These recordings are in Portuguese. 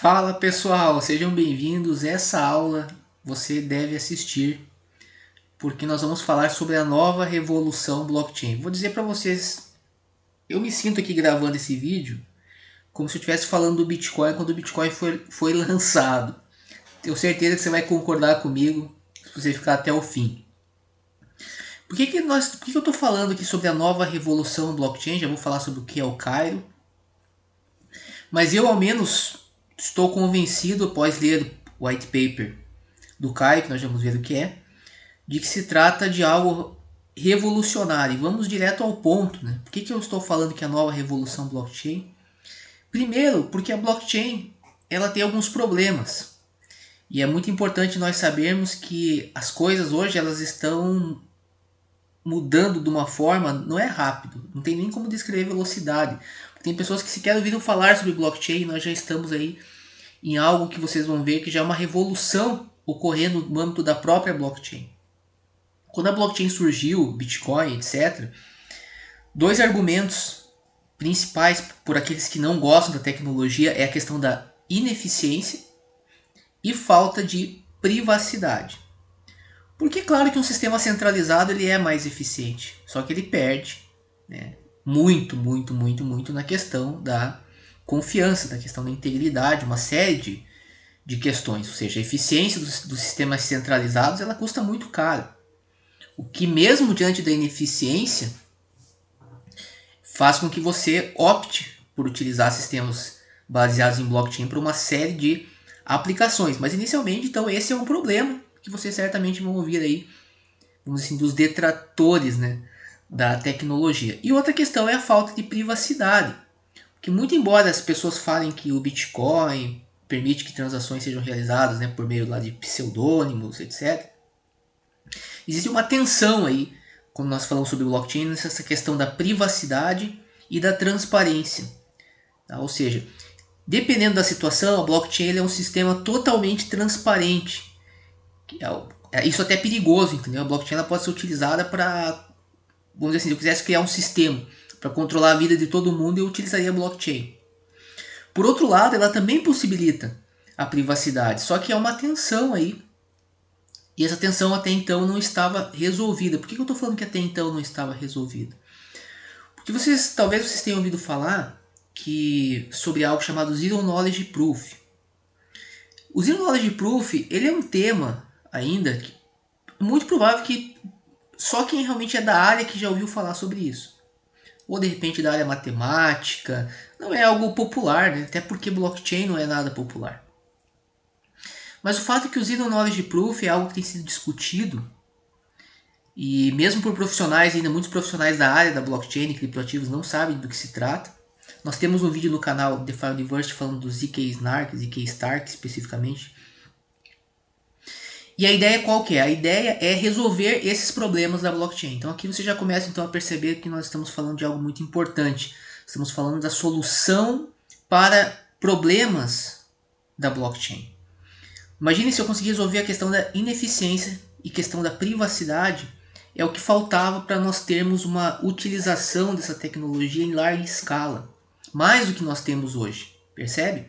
Fala pessoal, sejam bem-vindos. Essa aula você deve assistir porque nós vamos falar sobre a nova revolução blockchain. Vou dizer para vocês, eu me sinto aqui gravando esse vídeo como se eu estivesse falando do Bitcoin quando o Bitcoin foi lançado. Tenho certeza que você vai concordar comigo se você ficar até o fim. Por que eu estou falando aqui sobre a nova revolução blockchain? Já vou falar sobre o que é o Cairo. Mas eu, ao menos, estou convencido, após ler o white paper do Caio, que nós vamos ver o que é, de que se trata de algo revolucionário. E vamos direto ao ponto. Né? Por que eu estou falando que é a nova revolução blockchain? Primeiro, porque a blockchain ela tem alguns problemas. E é muito importante nós sabermos que as coisas hoje elas estão mudando de uma forma, não é rápido, não tem nem como descrever velocidade. Tem pessoas que sequer ouviram falar sobre blockchain e nós já estamos aí em algo que vocês vão ver que já é uma revolução ocorrendo no âmbito da própria blockchain. Quando a blockchain surgiu, Bitcoin, etc., dois argumentos principais por aqueles que não gostam da tecnologia é a questão da ineficiência e falta de privacidade. Porque claro que um sistema centralizado ele é mais eficiente, só que ele perde, né, muito na questão da confiança, da questão da integridade, uma série de questões. Ou seja, a eficiência dos sistemas centralizados ela custa muito caro. O que mesmo diante da ineficiência faz com que você opte por utilizar sistemas baseados em blockchain para uma série de aplicações. Mas inicialmente, então, esse é um problema que vocês certamente vão ouvir aí, vamos dizer assim, dos detratores, né, da tecnologia. E outra questão é a falta de privacidade. Que muito embora as pessoas falem que o Bitcoin permite que transações sejam realizadas, né, por meio lá de pseudônimos, etc., existe uma tensão aí, quando nós falamos sobre blockchain, nessa questão da privacidade e da transparência. Tá? Ou seja, dependendo da situação, a blockchain é um sistema totalmente transparente. Isso até é perigoso, entendeu? A blockchain ela pode ser utilizada para, vamos dizer assim, se eu quisesse criar um sistema para controlar a vida de todo mundo, eu utilizaria a blockchain. Por outro lado, ela também possibilita a privacidade, só que é uma tensão aí. E essa tensão até então não estava resolvida. Por que eu estou falando que até então não estava resolvida? Porque talvez vocês tenham ouvido falar sobre algo chamado Zero Knowledge Proof. O Zero Knowledge Proof ele é um tema ainda que muito provável que só quem realmente é da área que já ouviu falar sobre isso. Ou de repente da área matemática. Não é algo popular, né? Até porque blockchain não é nada popular. Mas o fato é que o Zero Knowledge Proof é algo que tem sido discutido e mesmo por profissionais, ainda muitos profissionais da área da blockchain e criptoativos não sabem do que se trata. Nós temos um vídeo no canal DeFi University falando do ZK Snark, ZK Stark especificamente. E a ideia qual que é? A ideia é resolver esses problemas da blockchain. Então aqui você já começa então a perceber que nós estamos falando de algo muito importante. Estamos falando da solução para problemas da blockchain. Imagine se eu conseguir resolver a questão da ineficiência e questão da privacidade. É o que faltava para nós termos uma utilização dessa tecnologia em larga escala. Mais do que nós temos hoje. Percebe?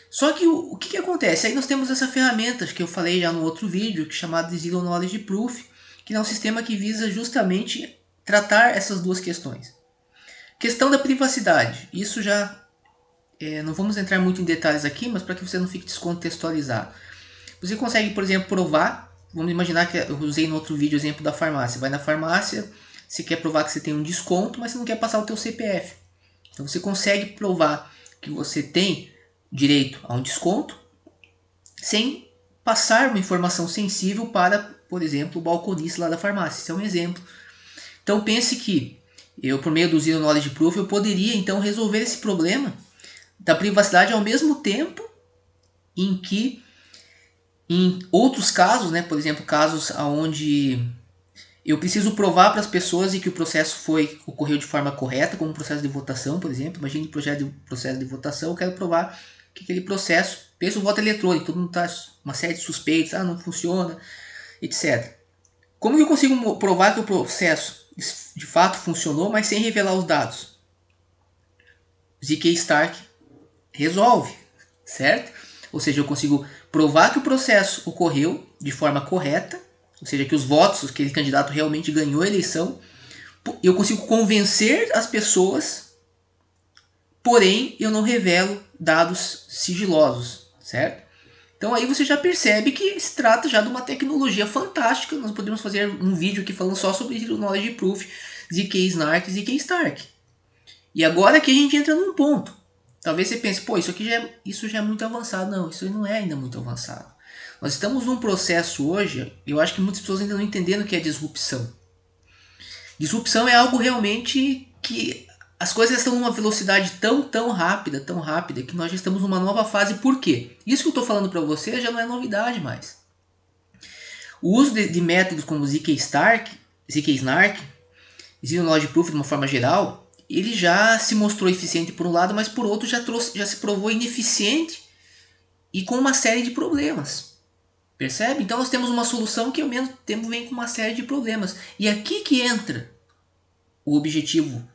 Só que o que acontece? Aí nós temos essa ferramenta que eu falei já no outro vídeo, que é chamada de Zero Knowledge Proof, que é um sistema que visa justamente tratar essas duas questões. Questão da privacidade. Isso já não vamos entrar muito em detalhes aqui, mas para que você não fique descontextualizado. Você consegue, por exemplo, provar. Vamos imaginar que eu usei no outro vídeo o exemplo da farmácia. Vai na farmácia, você quer provar que você tem um desconto, mas você não quer passar o teu CPF. Então você consegue provar que você tem direito a um desconto sem passar uma informação sensível para, por exemplo, o balconista lá da farmácia. Isso é um exemplo. Então pense que eu, por meio do Zero Knowledge Proof, eu poderia então resolver esse problema da privacidade ao mesmo tempo em que em outros casos, né, por exemplo, casos onde eu preciso provar para as pessoas que o processo ocorreu de forma correta, como um processo de votação, por exemplo. Imagine um processo de votação, eu quero provar que aquele processo, pensa o voto eletrônico, todo mundo está uma série de suspeitos, não funciona, etc. Como eu consigo provar que o processo de fato funcionou, mas sem revelar os dados? ZK Stark resolve. certo? Ou seja, eu consigo provar que o processo ocorreu de forma correta, ou seja, que os votos, que aquele candidato realmente ganhou a eleição. Eu consigo convencer as pessoas, porém eu não revelo dados sigilosos, certo? Então aí você já percebe que se trata já de uma tecnologia fantástica. Nós podemos fazer um vídeo aqui falando só sobre Zero Knowledge Proof, ZK Snark e ZK Stark. E agora aqui a gente entra num ponto. Talvez você pense, pô, isso já é muito avançado. Não, isso não é ainda muito avançado. Nós estamos num processo hoje, eu acho que muitas pessoas ainda não entendendo o que é disrupção. Disrupção é algo realmente que as coisas estão numa velocidade tão rápida, que nós já estamos numa nova fase. Por quê? Isso que eu estou falando para você já não é novidade mais. O uso de métodos como ZK Stark, ZK Snark, Zero Knowledge Proof de uma forma geral, ele já se mostrou eficiente por um lado, mas por outro já se provou ineficiente e com uma série de problemas. Percebe? Então nós temos uma solução que ao mesmo tempo vem com uma série de problemas. E aqui que entra o objetivo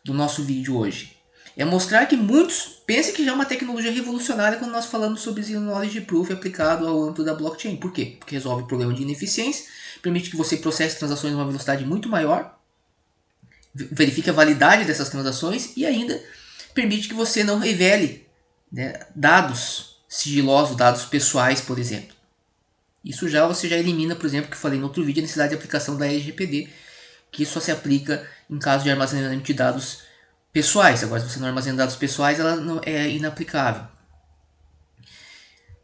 do nosso vídeo hoje. É mostrar que muitos pensam que já é uma tecnologia revolucionária quando nós falamos sobre Zero Knowledge Proof aplicado ao âmbito da blockchain. Por quê? Porque resolve o problema de ineficiência, permite que você processe transações numa velocidade muito maior, verifique a validade dessas transações e ainda permite que você não revele, né, dados sigilosos, dados pessoais, por exemplo. Isso já você já elimina, por exemplo, que eu falei no outro vídeo, a necessidade de aplicação da LGPD, que só se aplica em caso de armazenamento de dados pessoais. Agora, se você não armazena dados pessoais, ela não é inaplicável.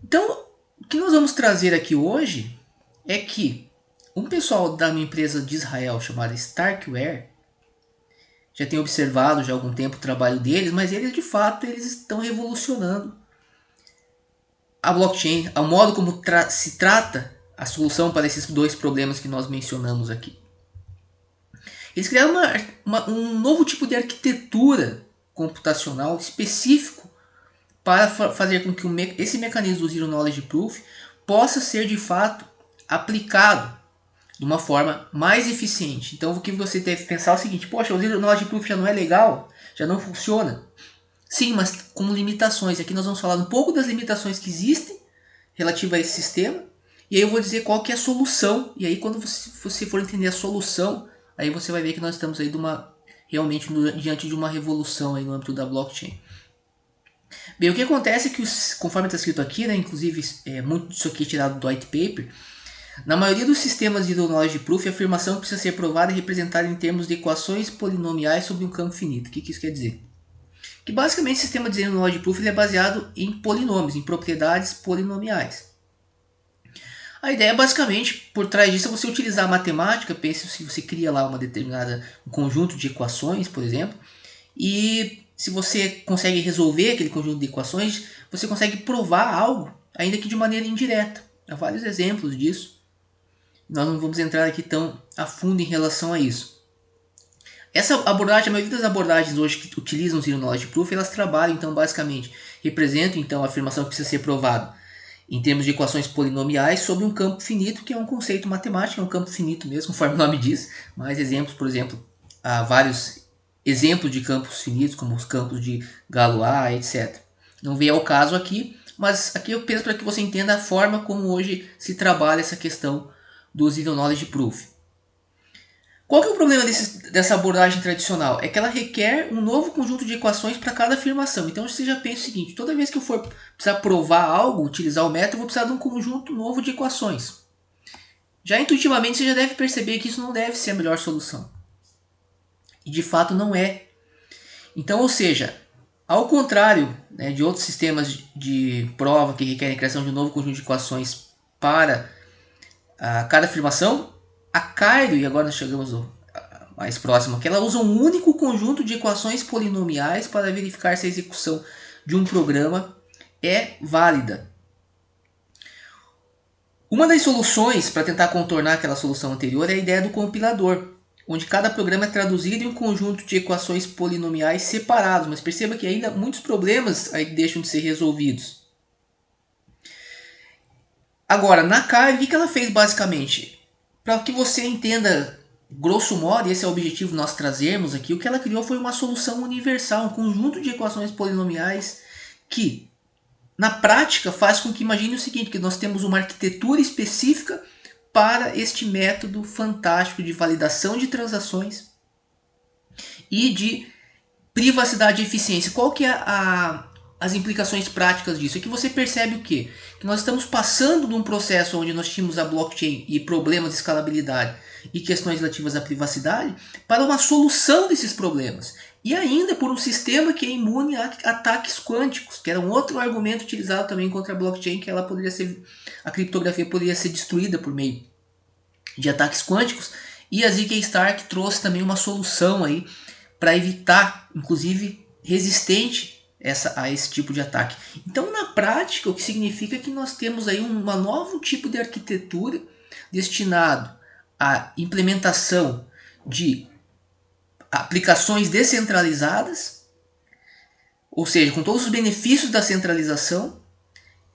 Então, o que nós vamos trazer aqui hoje é que um pessoal da minha empresa de Israel chamada Starkware já tem observado já há algum tempo o trabalho deles, mas eles de fato eles estão revolucionando a blockchain, o modo como se trata a solução para esses dois problemas que nós mencionamos aqui. Eles criaram um novo tipo de arquitetura computacional específico para fazer com que esse mecanismo do Zero Knowledge Proof possa ser de fato aplicado de uma forma mais eficiente. Então o que você deve pensar é o seguinte: poxa, o Zero Knowledge Proof já não é legal, já não funciona. Sim, mas com limitações. Aqui nós vamos falar um pouco das limitações que existem relativas a esse sistema. E aí eu vou dizer qual que é a solução. E aí quando você for entender a solução, aí você vai ver que nós estamos aí realmente diante de uma revolução aí no âmbito da blockchain. Bem, o que acontece é que, conforme está escrito aqui, né, inclusive muito disso aqui é tirado do white paper, na maioria dos sistemas de knowledge proof, a afirmação precisa ser provada e representada em termos de equações polinomiais sobre um campo finito. O que isso quer dizer? Que basicamente o sistema de Zero Knowledge Proof ele é baseado em polinômios, em propriedades polinomiais. A ideia basicamente por trás disso é você utilizar a matemática. Pense se você cria lá um conjunto de equações, por exemplo, e se você consegue resolver aquele conjunto de equações, você consegue provar algo, ainda que de maneira indireta. Há vários exemplos disso. Nós não vamos entrar aqui tão a fundo em relação a isso. Essa abordagem, a maioria das abordagens hoje que utilizam o Zero Knowledge Proof, elas trabalham, então, basicamente, representam, então, a afirmação que precisa ser provada em termos de equações polinomiais sobre um campo finito, que é um conceito matemático, é um campo finito mesmo, conforme o nome diz. Mais exemplos, por exemplo, há vários exemplos de campos finitos, como os campos de Galois, etc. Não vem ao caso aqui, mas aqui eu penso para que você entenda a forma como hoje se trabalha essa questão do Zero Knowledge Proof. Qual que é o problema dessa abordagem tradicional? É que ela requer um novo conjunto de equações para cada afirmação. Então você já pensa o seguinte: toda vez que eu for precisar provar algo, utilizar o método, eu vou precisar de um conjunto novo de equações. Já intuitivamente você já deve perceber que isso não deve ser a melhor solução. E de fato não é. Então, ou seja, ao contrário, né, de outros sistemas de prova que requerem a criação de um novo conjunto de equações para cada afirmação, a Cairo, e agora nós chegamos ao mais próximo, que ela usa um único conjunto de equações polinomiais para verificar se a execução de um programa é válida. Uma das soluções para tentar contornar aquela solução anterior é a ideia do compilador, onde cada programa é traduzido em um conjunto de equações polinomiais separados, mas perceba que ainda muitos problemas aí deixam de ser resolvidos. Agora, na Cairo, o que ela fez basicamente? Para que você entenda, grosso modo, esse é o objetivo de nós trazermos aqui, o que ela criou foi uma solução universal, um conjunto de equações polinomiais que, na prática faz com que imagine o seguinte, que nós temos uma arquitetura específica para este método fantástico de validação de transações e de privacidade e eficiência. Qual que é as implicações práticas disso? É que você percebe o quê? Que nós estamos passando de um processo onde nós tínhamos a blockchain e problemas de escalabilidade e questões relativas à privacidade para uma solução desses problemas. E ainda por um sistema que é imune a ataques quânticos, que era um outro argumento utilizado também contra a blockchain, que ela poderia ser, a criptografia poderia ser destruída por meio de ataques quânticos. E a ZK Stark trouxe também uma solução aí para evitar, inclusive, resistente a esse tipo de ataque. Então, na prática, o que significa que nós temos aí um novo tipo de arquitetura destinado à implementação de aplicações descentralizadas, ou seja, com todos os benefícios da centralização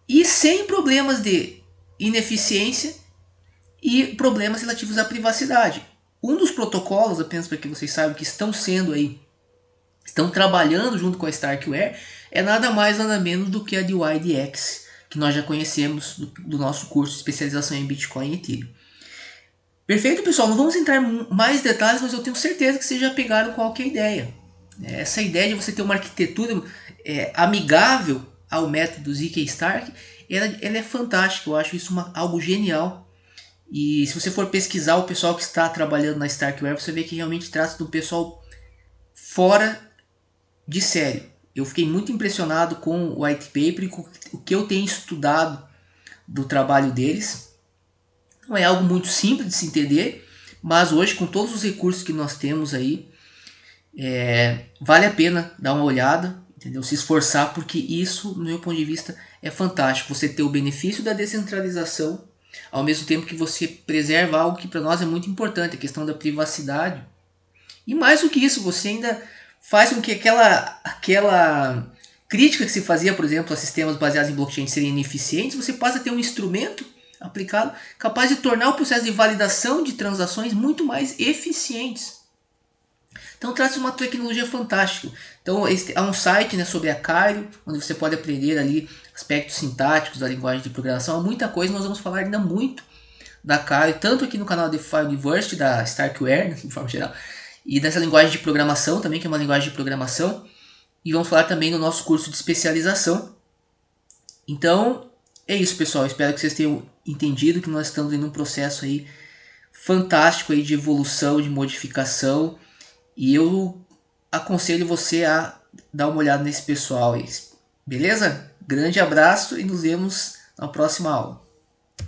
e sem problemas de ineficiência e problemas relativos à privacidade. Um dos protocolos, apenas para que vocês saibam, que estão trabalhando junto com a Starkware, é nada mais nada menos do que a DYDX, que nós já conhecemos do nosso curso de especialização em Bitcoin e Ethereum. Perfeito, pessoal, não vamos entrar em mais detalhes, mas eu tenho certeza que vocês já pegaram qual que é a ideia. Essa ideia de você ter uma arquitetura amigável ao método ZK Stark, ela é fantástica, eu acho isso algo genial. E se você for pesquisar o pessoal que está trabalhando na Starkware, você vê que realmente trata de um pessoal fora de sério. Eu fiquei muito impressionado com o white paper e com o que eu tenho estudado do trabalho deles. Não é algo muito simples de se entender, mas hoje com todos os recursos que nós temos aí, vale a pena dar uma olhada, entendeu? Se esforçar, porque isso, no meu ponto de vista, é fantástico. Você ter o benefício da descentralização, ao mesmo tempo que você preserva algo que para nós é muito importante, a questão da privacidade. E mais do que isso, você ainda faz com que aquela crítica que se fazia, por exemplo, a sistemas baseados em blockchain serem ineficientes, você passa a ter um instrumento aplicado capaz de tornar o processo de validação de transações muito mais eficientes. Então trata-se de uma tecnologia fantástica. Então há um site sobre a Cairo, onde você pode aprender ali aspectos sintáticos da linguagem de programação. Há muita coisa, nós vamos falar ainda muito da Cairo, tanto aqui no canal DeFi University, da Starkware, de forma geral, e dessa linguagem de programação também, que é uma linguagem de programação. E vamos falar também no nosso curso de especialização. Então, é isso, pessoal. Espero que vocês tenham entendido que nós estamos em um processo aí fantástico aí de evolução, de modificação. E eu aconselho você a dar uma olhada nesse pessoal aí. Beleza? Grande abraço e nos vemos na próxima aula.